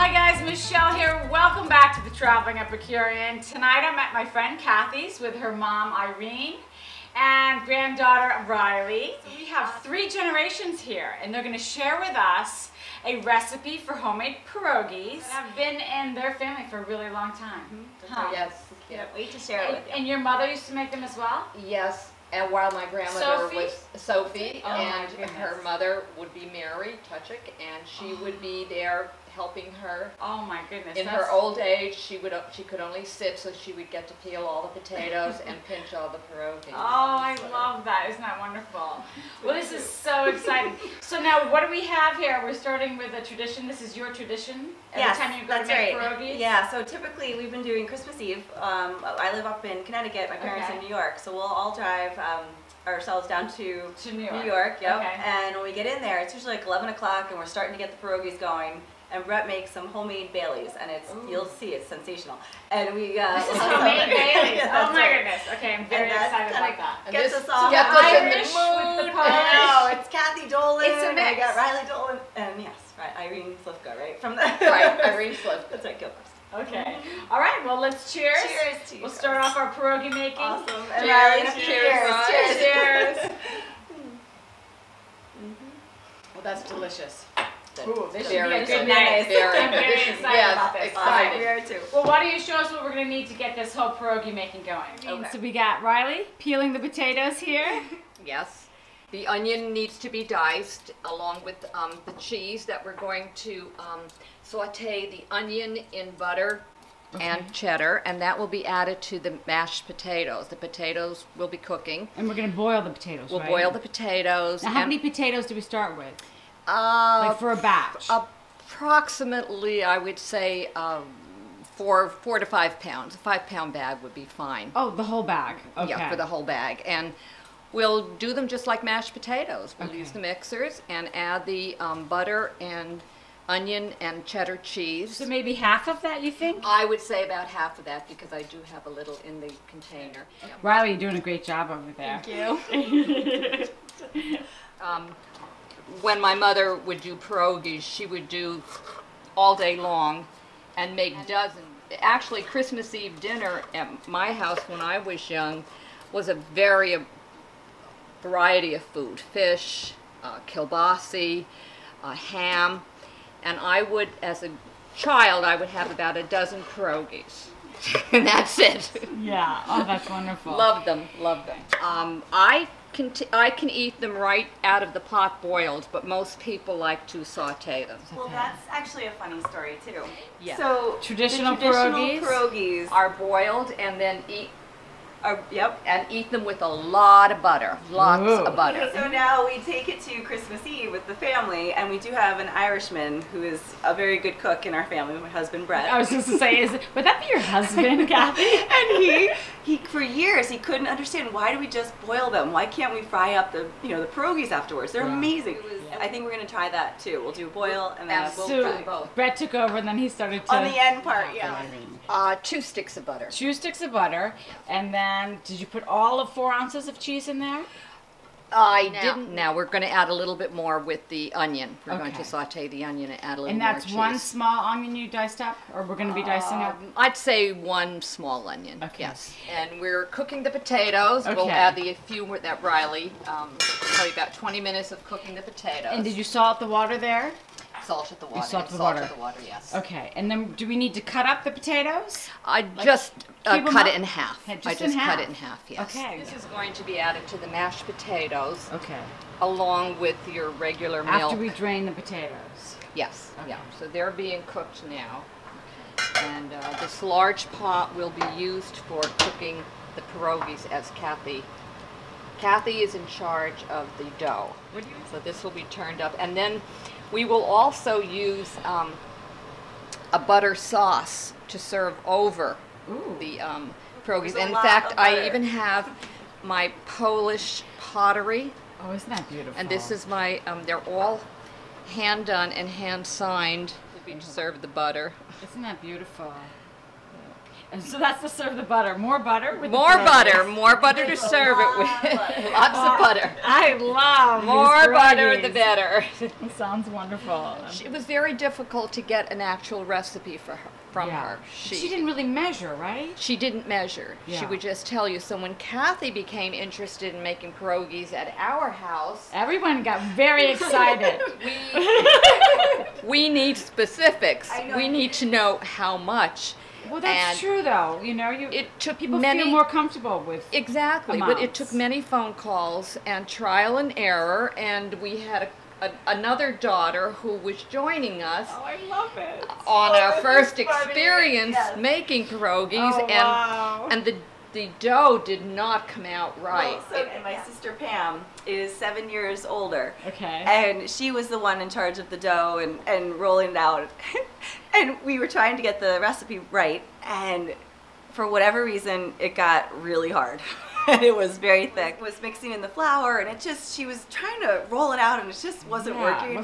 Hi guys, Michelle here. Welcome back to the Traveling Epicurean. Tonight I'm at my friend Kathy's with her mom Irene and granddaughter Riley. So we have 3 generations here and they're going to share with us a recipe for homemade pierogies that have been in their family for a really long time. Huh? Yes. Can't wait to share it with you. And your mother used to make them as well? Yes. And while my grandmother was Sophie, oh and her mother would be Mary Tuchik, and she would be there helping her. Oh my goodness! In her old age, she could only sit, so she would get to peel all the potatoes and pinch all the pierogies. Oh, I love that! Isn't that wonderful? Well, this is so exciting. So now, what do we have here? We're starting with a tradition. This is your tradition. Yes, every time you go to make pierogies? Yeah. So typically, we've been doing Christmas Eve. I live up in Connecticut. My parents in New York, so we'll all drive ourselves down to New York. Yep. Okay. And when we get in there, it's usually like 11 o'clock, and we're starting to get the pierogies going. And Brett makes some homemade Baileys, and you'll see it's sensational. And we this is homemade Baileys. Oh my goodness! Okay, I'm very excited about that. And gets us all Irish with the Polish. No, it's Kathy Dolan. It's a mix. I got Riley Dolan, and yes, right, Irene Slivka, right from the right, Irene Slivka. That's right, Gilchrist. Okay. All right. Well, let's cheers. Cheers to you. We'll start off our pierogi making. Awesome. And Riley, cheers. Cheers. Well, that's delicious. Ooh, this should be a good night. I'm very excited about this. Excited. We are too. Well, why don't you show us what we're going to need to get this whole pierogi making going? Okay. So we got Riley peeling the potatoes here. Yes. The onion needs to be diced along with the cheese that we're going to saute the onion in butter and cheddar, and that will be added to the mashed potatoes. The potatoes will be cooking. And we're going to boil the potatoes, We'll boil the potatoes. Now, how many potatoes do we start with? Like for a batch? Approximately, I would say 4 to 5 pounds. A 5-pound bag would be fine. Oh, the whole bag. Okay. Yeah, for the whole bag. And we'll do them just like mashed potatoes. We'll use the mixers and add the butter and onion and cheddar cheese. So maybe half of that, you think? I would say about half of that because I do have a little in the container. Riley, you're doing a great job over there. Thank you. When my mother would do pierogies, she would do all day long and make dozens. Actually, Christmas Eve dinner at my house when I was young was a variety of food. Fish, kielbasi, ham, and I would, as a child, I would have about a dozen pierogies. And that's it. Yeah, oh, that's wonderful. Love them, love them. I can eat them right out of the pot boiled, but most people like to saute them. Well, that's actually a funny story too. Yeah. So traditional pierogies are boiled and then eat eat them with a lot of butter, lots of butter. So now we take it to Christmas Eve with the family, and we do have an Irishman who is a very good cook in our family, my husband Brett. I was just to say, would that be your husband, Kathy? And he for years he couldn't understand, why do we just boil them? Why can't we fry up the the pierogies afterwards? They're amazing. I think we're going to try that too. We'll do boil and then we'll fry both. Brett took over and then he started to... On the end part, 2 sticks of butter. 2 sticks of butter, and then did you put all of 4 ounces of cheese in there? I didn't. Now we're going to add a little bit more with the onion. We're going to saute the onion and add a little more cheese. And that's 1 small onion you diced up, or we're going to be dicing up? I'd say 1 small onion. Okay. Yes. And we're cooking the potatoes. Okay. We'll add the few that Riley, probably about 20 minutes of cooking the potatoes. And did you salt the water there? Salted the water. You salted the water. Yes. Okay. And then do we need to cut up the potatoes? I just cut it in half. I just cut it in half, yes. Okay. This is going to be added to the mashed potatoes. Okay. Along with your regular milk. After we drain the potatoes? Yes. Okay. Yeah. So they're being cooked now. And this large pot will be used for cooking the pierogies as Kathy is in charge of the dough. So this will be turned up. And then we will also use a butter sauce to serve over the pierogies. In fact, I even have my Polish pottery. Oh, isn't that beautiful? And this is my, they're all hand done and hand signed to serve the butter. Isn't that beautiful? And so that's to serve the butter. More butter with more the butter to serve it with. Lots of butter. I love more butter, the better. It sounds wonderful. It was very difficult to get an actual recipe for her, from her. She didn't really measure, right? She didn't measure. Yeah. She would just tell you. So when Kathy became interested in making pierogies at our house, everyone got very excited. We need specifics. We need to know how much. Well, that's true, though. You know, it took people feel more comfortable with exactly, amounts. but it took many phone calls and trial and error, and we had another daughter who was joining us. Oh, I love it. On our first experience making pierogies, and the dough did not come out right. Well, and my sister Pam is 7 years older. Okay. And she was the one in charge of the dough and rolling it out. And we were trying to get the recipe right, and for whatever reason, it got really hard. It was very thick. It was mixing in the flour, and she was trying to roll it out, and it just wasn't working.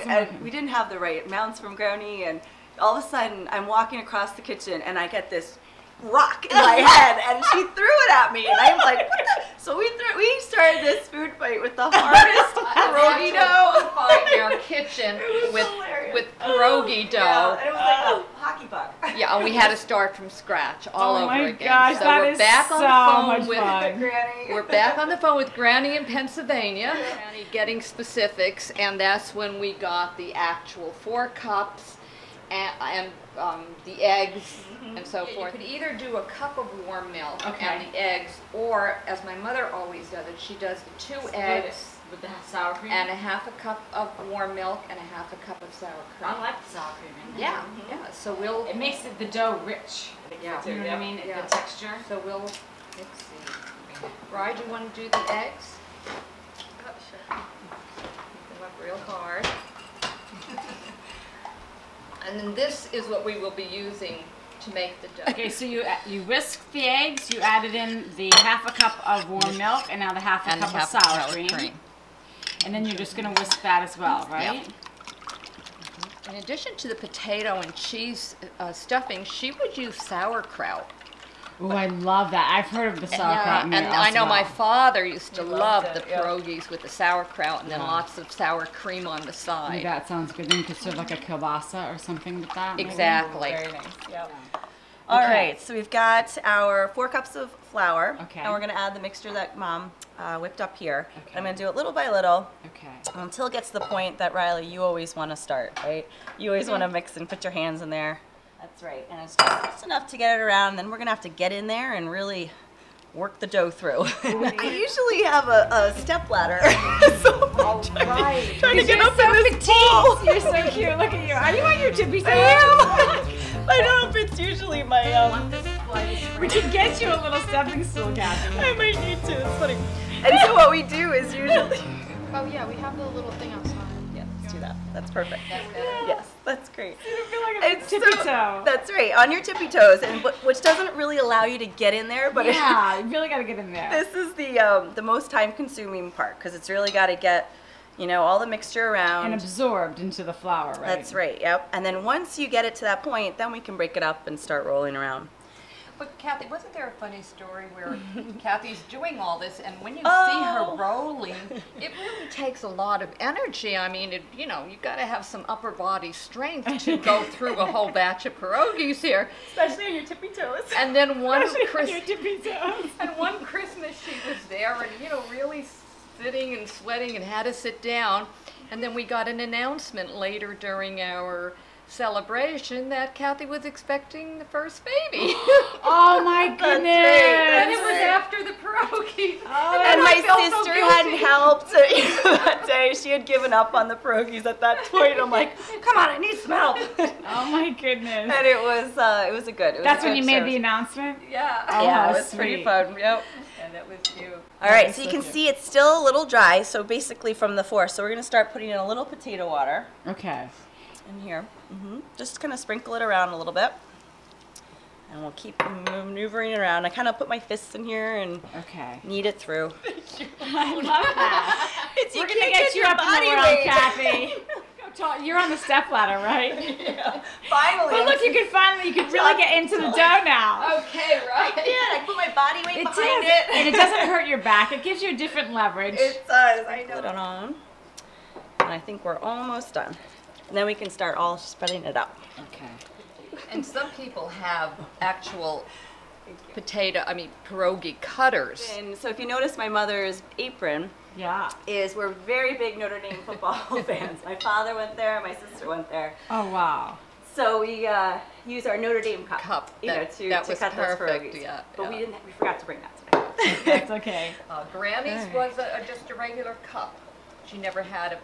We didn't have the right amounts from Grony, and all of a sudden, I'm walking across the kitchen, and I get this rock in my head, and she threw it at me, and I'm like, what the? So we started this food fight with the hardest pierogi dough in our kitchen with pierogi dough. Yeah, and it was like a hockey puck. Yeah, and we had to start from scratch all over again. Gosh, so we're back on the phone with Granny. We're back on the phone with Granny in Pennsylvania, Granny getting specifics, and that's when we got the actual 4 cups and the eggs and so forth. You could either do a cup of warm milk and the eggs, or as my mother always does it, she does the 2 eggs with the sour cream and a half a cup of warm milk and a half a cup of sour cream. I like the sour cream. Yeah, yeah. So it makes the dough rich. Yeah, you know what I mean? Yeah. The texture. So let's see. Rye, do you want to do the eggs? Oh, sure. Keep them up real hard. And then this is what we will be using to make the dough. Okay, so you whisk the eggs, you added in the half a cup of warm milk, and now the half a cup of sour cream. And then you're just going to whisk that as well, right? Yep. In addition to the potato and cheese stuffing, she would use sauerkraut. Oh, I love that. I've heard of the sauerkraut. And I know my father used to love the pierogies with the sauerkraut and then lots of sour cream on the side. That sounds good. Then you could serve like a kielbasa or something with that. Exactly. Very nice. Yep. All right, so we've got our 4 cups of flour. Okay. And we're going to add the mixture that Mom whipped up here. Okay. I'm going to do it little by little. Okay. Until it gets to the point that, Riley, you always want to start, right? You always want to mix and put your hands in there. That's right. And it's just enough to get it around, and then we're going to have to get in there and really work the dough through. I usually have a step ladder. So trying to get up in this bowl. You're so cute. Look at you. Are you on your tippy toes? I don't know if it's usually my we can get you a little stepping stool, Kathy. I might need to. It's funny. And so what we do is usually. Oh yeah, we have the little thing outside. Yeah, let's do that. That's perfect. That's good. Yes, that's great. You feel like a tippy toe. That's right, on your tippy toes, and which doesn't really allow you to get in there, but yeah, you really got to get in there. This is the most time-consuming part because it's really got to get, you know, all the mixture around and absorbed into the flour, right? That's right. Yep. And then once you get it to that point, then we can break it up and start rolling around. But Kathy, wasn't there a funny story where Kathy's doing all this, and when you see her rolling, it really takes a lot of energy. I mean, you know, you got to have some upper body strength to go through a whole batch of pierogies here, especially on your tippy toes. And then one Christmas, she was there, and you know, really sitting and sweating, and had to sit down. And then we got an announcement later during our celebration that Kathy was expecting the first baby. Oh my goodness! And it was after the pierogies. Oh, and my sister hadn't helped that day. She had given up on the pierogies at that point. I'm like, come on, I need some help. Oh my goodness! And it was a good. That's when you made the announcement. Yeah. Oh, yeah, it was pretty fun. Yep. And that was cute. All right, so you can see it's still a little dry. So basically from the 4, so we're gonna start putting in a little potato water. Okay. In here. Just kind of sprinkle it around a little bit. And we'll keep maneuvering it around. I kind of put my fists in here and knead it through. I love that. We're going to get you up in the world, Kathy. tall. You're on the step ladder, right? Yeah. Finally. But look, you can really get into the dough now. Okay, right. I put my body weight It behind does, it. and it doesn't hurt your back. It gives you a different leverage. It does. I know. Put it on. And I think we're almost done. And then we can start all spreading it out. Okay. And some people have actual pierogi cutters. And so if you notice my mother's apron, we're very big Notre Dame football fans. My father went there, my sister went there. Oh, wow. So we use our Notre Dame cup, to cut those pierogies. Yeah, but we forgot to bring that today. That's okay. Granny's was just a regular cup. She never had a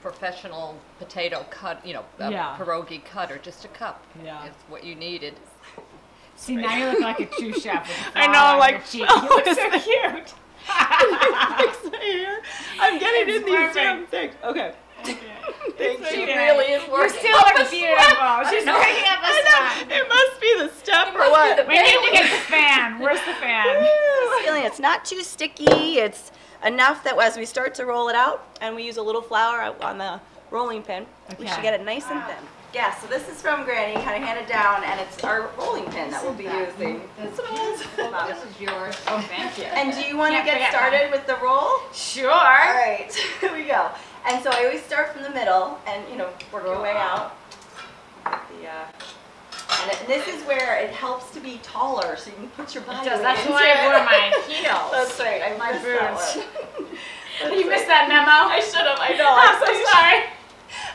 professional potato cut, pierogi cutter, just a cup. Yeah. It's what you needed. See, now you look like a true chef. I know, like, you look so cute. I'm getting in these damn things. Okay. Thank you. She really is working. You still look beautiful. She's picking up a sweat. It must be the step or what? We need to get the fan. Where's the fan? Feeling it's not too sticky. It's enough that as we start to roll it out, and we use a little flour on the rolling pin, we should get it nice and thin. Yeah, so this is from Granny, kind of handed down, and it's our rolling pin that we'll be using. This is yours. Oh, thank you. And do you want to get started with the roll? Sure. All right, here we go. And so I always start from the middle and, work your way out. And this is where it helps to be taller, so you can put your body weight That's into why I it. wore my heels. That's right. My boots. You missed that memo? I should have. I know. I'm so sorry.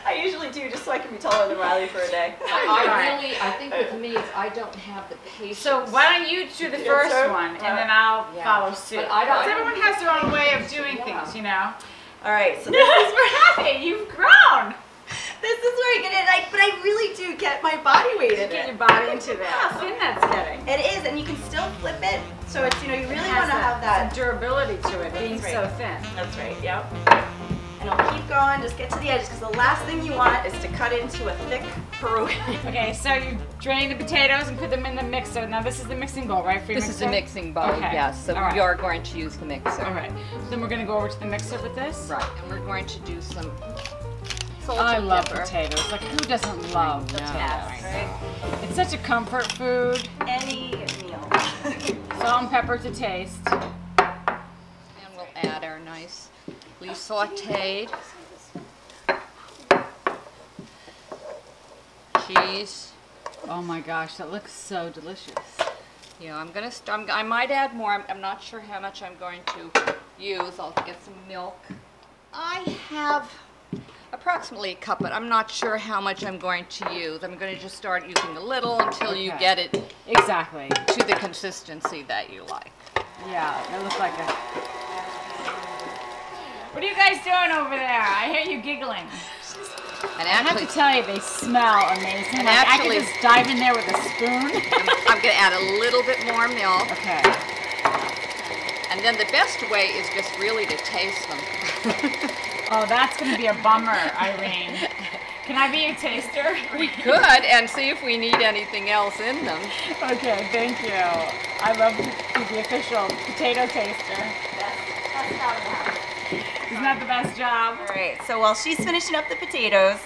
I usually do, just so I can be taller than Riley for a day. I think with me, I don't have the patience. So why don't you do the first one, and then I'll follow suit. Because everyone has their own way of doing things, All right, so this is where Kathy, you've grown. This is where I get it, but I really do get my body weight in it. Get your body into that. How thin that's getting. It is, and you can still flip it. So it's, you really want to have that durability to it, being so thin. That's right, yep. And I'll keep going, just get to the edges, because the last thing you want is to cut into a thick pierogi. Okay, so you drain the potatoes and put them in the mixer. Now this is the mixing bowl, right? This is the mixing bowl, yes. So we are going to use the mixer. All right. Then we're going to go over to the mixer with this? Right. And we're going to do some salt I and love pepper. Potatoes. Like, who doesn't love potatoes? Right? It's such a comfort food. Any meal. Salt and pepper to taste. And we'll add our nicely sauteed cheese. Oh my gosh, that looks so delicious. Yeah, I might add more. I'm not sure how much I'm going to use. I'll get some milk. I have approximately a cup, but I'm not sure how much I'm going to use. I'm going to just start using a little until you get it exactly to the consistency that you like. Yeah, that looks like a... What are you guys doing over there? I hear you giggling. And I have to tell you, they smell amazing. And like, actually, I could just dive in there with a spoon. I'm going to add a little bit more milk. Okay. And then the best way is just really to taste them. Oh, that's going to be a bummer, Irene. Can I be a taster? We could, and see if we need anything else in them. Okay, thank you. I love to be the official potato taster. That's how it happens. Isn't that the best job? All right, so while she's finishing up the potatoes,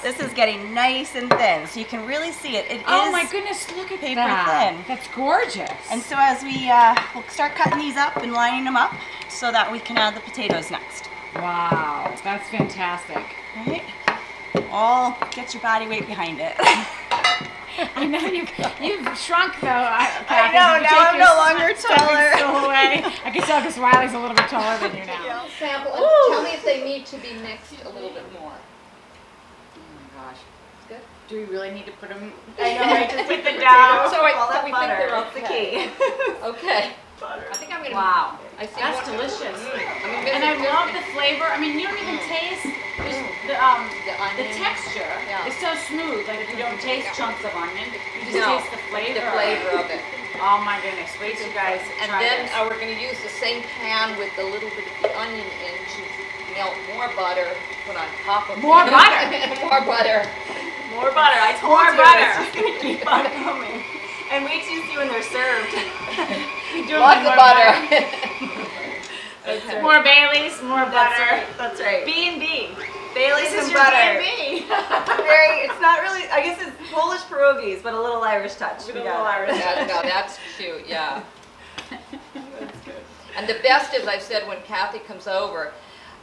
this is getting nice and thin, so you can really see it. It oh is my goodness, look at paper that. thin. That's gorgeous. And so as we we'll start cutting these up and lining them up so that we can add the potatoes next. Wow, that's fantastic. All right, all get your body weight behind it. I know you've shrunk though. I know, now I'm no longer taller. Away. I can tell because Riley's a little bit taller than you now. Yeah. Sample and tell me if they need to be mixed a little bit more. Oh my gosh. It's good. Do we really need to put them I know, right? Just with the dough? So we think butter. they're That's the key. Okay. Butter. I think I'm going to... Wow. I see That's delicious. And I love the flavor. I mean, you don't even taste the texture. Yeah. It's so smooth. Like if you don't taste chunks of onion, you just taste the flavor. The flavor of it. Oh my goodness! Wait till you guys And try then this. we're going to use the same pan with a little bit of the onion in to melt more butter, put on top of More it. butter. More butter. More butter. I told More you butter. it's just going to keep on coming. And wait till you see when they're served. Lots of butter. More Baileys, more butter. That's right. B&B. Baileys This is and your butter. B&B. It's not really, I guess it's Polish pierogies, but a little Irish touch. With a little Irish touch. No, that's cute, yeah. That's good. And the best is, I said, when Kathy comes over,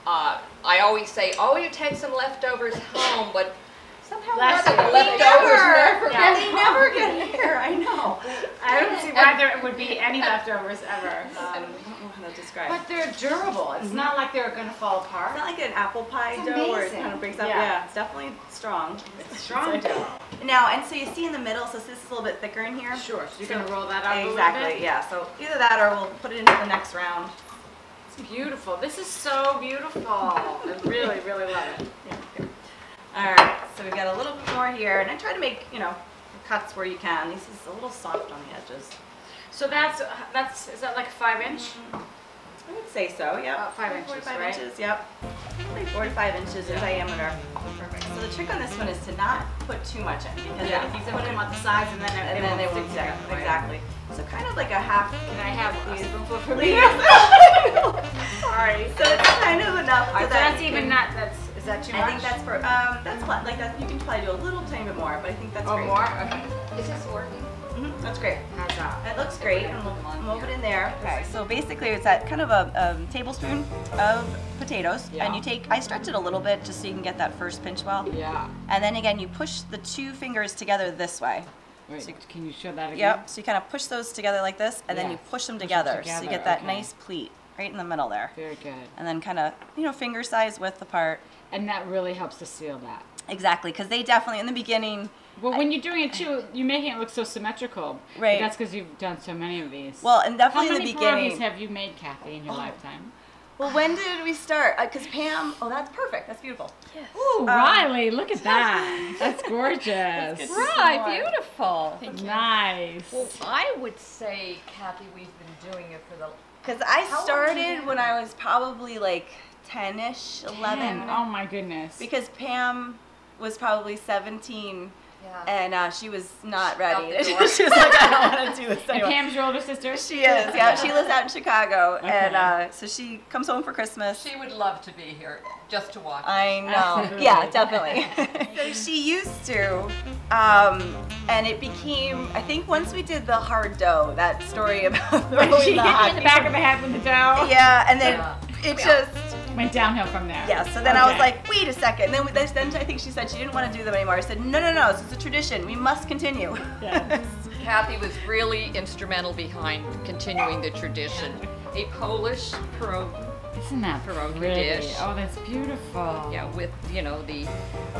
I always say, oh, you take some leftovers home, but somehow Last the year. leftovers never Yeah. They never get here, I know. I don't see why there would be any leftovers ever. I don't know how to describe. But they're durable. It's not like they're going to fall It's apart. not like an apple pie It's dough where it amazing. kind of breaks up. Yeah. Yeah, it's definitely strong. It's strong dough. Now, and so you see in the middle, so this is a little bit thicker in here. Sure. So you're So- going to roll that up a little Exactly, bit? yeah. So either that or we'll put it into the next round. It's beautiful. This is so beautiful. I really, really love it. All right, so we've got a little bit more here, and I try to make, cuts where you can. This is a little soft on the edges. So that's is that like a 5-inch? I would say so, yep. About 5 inches, 45 right? inches, yep. Like 4 to 5 inches in diameter. Perfect. So the trick on this one is to not put too much in, because Yeah, if you so put put them in on the sides and then they won't stick. right? Exactly. So kind of like a half. Can I have a These- spoonful for Please. me? Sorry. So it's kind of enough. Alright, so that that's you even can- not, is that too much? I think that's for, like that, you can probably do a little tiny bit more, but I think that's Oh, great. more? Okay. Is this working? That's great. How's that? That looks great, and we'll move it in there. Okay, so basically it's that kind of a tablespoon of potatoes, Yeah. and I stretch it a little bit just so you can get that first pinch well. Yeah. And then again, you push the 2 fingers together this way. Wait, So- can you show that again? Yep, so you kind of push those together like this, and then Yeah. you push them Push them together. So you together, get that okay. nice pleat right in the middle there. Very good. And then kind of, finger size width apart. And that really helps to seal that. Exactly, because they definitely, in the beginning, Well, when you're doing it too, you're making it look so symmetrical. Right. But that's because you've done so many of these. well, and how definitely in many the beginning. pierogies have you made, Kathy, in your lifetime? Well, when did we start? Because Pam, that's perfect. That's beautiful. Ooh, Riley, look at that. That's gorgeous. Right, beautiful. Nice. Well, I would say, Kathy, we've been doing it for the... Because I How long started did you when I was probably like 10-ish, 11. Oh my goodness. Because Pam was probably 17. Yeah. And she was not ready. Out the She door. was like, I don't want to do this And anymore. Pam's your older sister? She is, yeah. She lives out in Chicago. Okay. And so she comes home for Christmas. She would love to be here just to watch. I know. Absolutely. Yeah, definitely. So she used to, and it became, I think once we did the hard dough, that story about When throwing she the hit you hot in the back of the head with the dough. Yeah, and then Yeah. it just, Went downhill from there. yeah, so then I was Okay. like, wait a second. Then I think she said she didn't want to do them anymore. I said, no, this is a tradition. We must continue. Yeah. Kathy was really instrumental behind continuing the tradition. A Polish pierogi, Isn't that Pierogi pretty? dish. Oh, that's beautiful. yeah, with the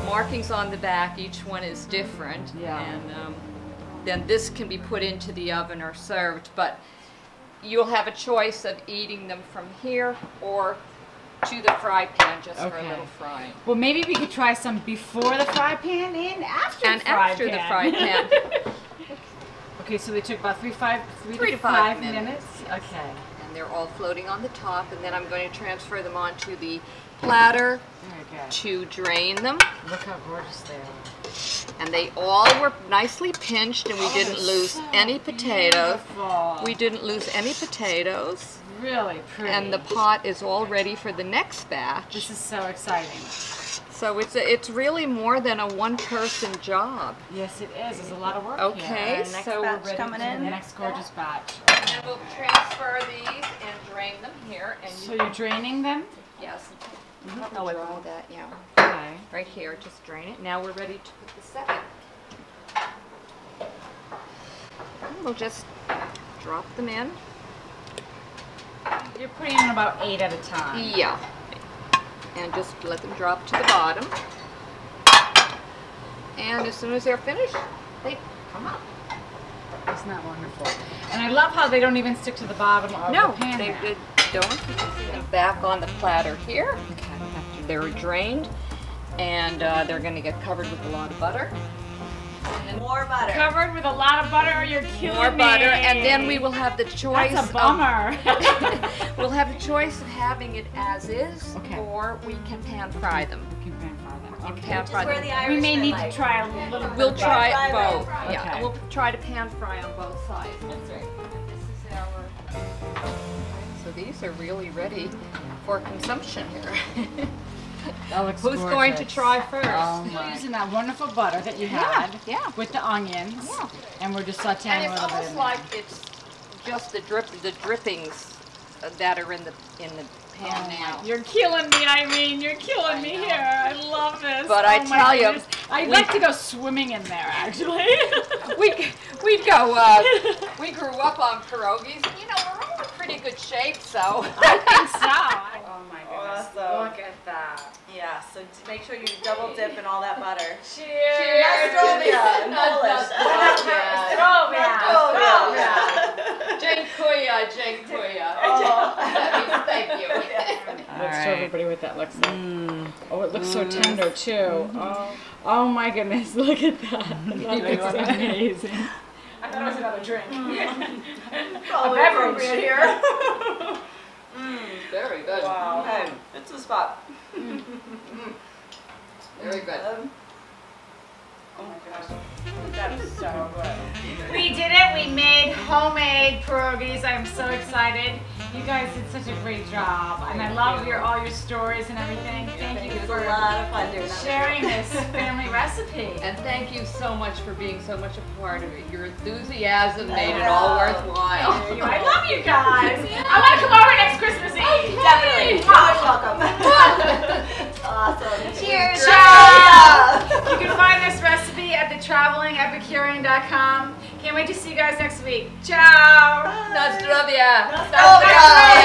markings on the back. Each one is different. Yeah. And then this can be put into the oven or served, but you'll have a choice of eating them from here or to the fry pan just for a Okay. little fry. Well, maybe we could try some before the fry pan and after And the fry after pan. the fry pan. Okay, so they took about three to 5 five minutes. Okay. And they're all floating on the top, and then I'm going to transfer them onto the platter Very good. to drain them. Look how gorgeous they are. And they all were nicely pinched, and we didn't lose So any potatoes. beautiful. We didn't lose any potatoes. Really pretty. And the pot is all ready for the next batch. This is so exciting. So it's really more than a one-person job. Yes, it is. There's a lot of work Okay, here. Next so we're batch ready coming to in. The next gorgeous batch. And we'll transfer these and drain them here. And So you're draining them? yes. Oh, wait, Draw that, yeah. Okay. Right here, just drain it. Now we're ready to put the second. And we'll just drop them in. You're putting in about 8 at a time. Yeah. And just let them drop to the bottom. And as soon as they're finished, they come up. Isn't that wonderful? And I love how they don't even stick to the bottom of No, the pan. they now. don't. You can see them back on the platter here. Okay. After they're drained. And they're going to get covered with a lot of butter. And More butter. Covered with a lot of butter, you're killing more me. butter. And then we will have the choice That's a bummer. We'll have the choice of having it as is, Okay. or we can pan fry them. You can pan fry them. We Okay. pan Which fry is where them. the We Irish may need like. to try a little bit. We'll of try Fry it them. both. Okay. Yeah, and we'll try to pan fry on both sides. That's right. And this is our. So these are really ready for consumption here. That looks Who's gorgeous. going to try first? Oh my. Using that wonderful butter that you had yeah. with the onions. Yeah. And we're just sauteing And a it's little bit almost in like it's just the drippings that are in the pan now. You're killing me, Irene. You're killing me here. I love this. But Oh I my tell you, goodness. I'd like to go swimming in there, actually. we grew up on pierogies. You know, we're all in pretty good shape, so. I think so. Oh my goodness. Awesome. Look at that. Yeah, so make sure you double dip in all that butter. Cheers. Nastrovia in Polish. Dziękuję, dziękuję. That means thank you. Let's show everybody what that looks like. Oh, it looks so tender too. Oh my goodness, look at that. That looks amazing. I thought it was another drink. Probably A beverage. appropriate here. Very good. Wow. Okay, it's a spot. Very good. Oh my gosh. That is so good. We did it. We made homemade pierogies. I'm so excited. You guys did such a great job, and I love all your stories and everything. Thank you It was for a lot of fun doing that. sharing this family recipe. And thank you so much for being so much a part of it. Your enthusiasm made it all worthwhile. Thank you. I love you guys. I want to come over next Christmas Eve. Definitely. You're always welcome. Awesome. Cheers. Ciao. You can find this recipe at thetravelingepicurean.com. Can't wait to see you guys next week. Ciao. Na zdrowie. Oh, yeah.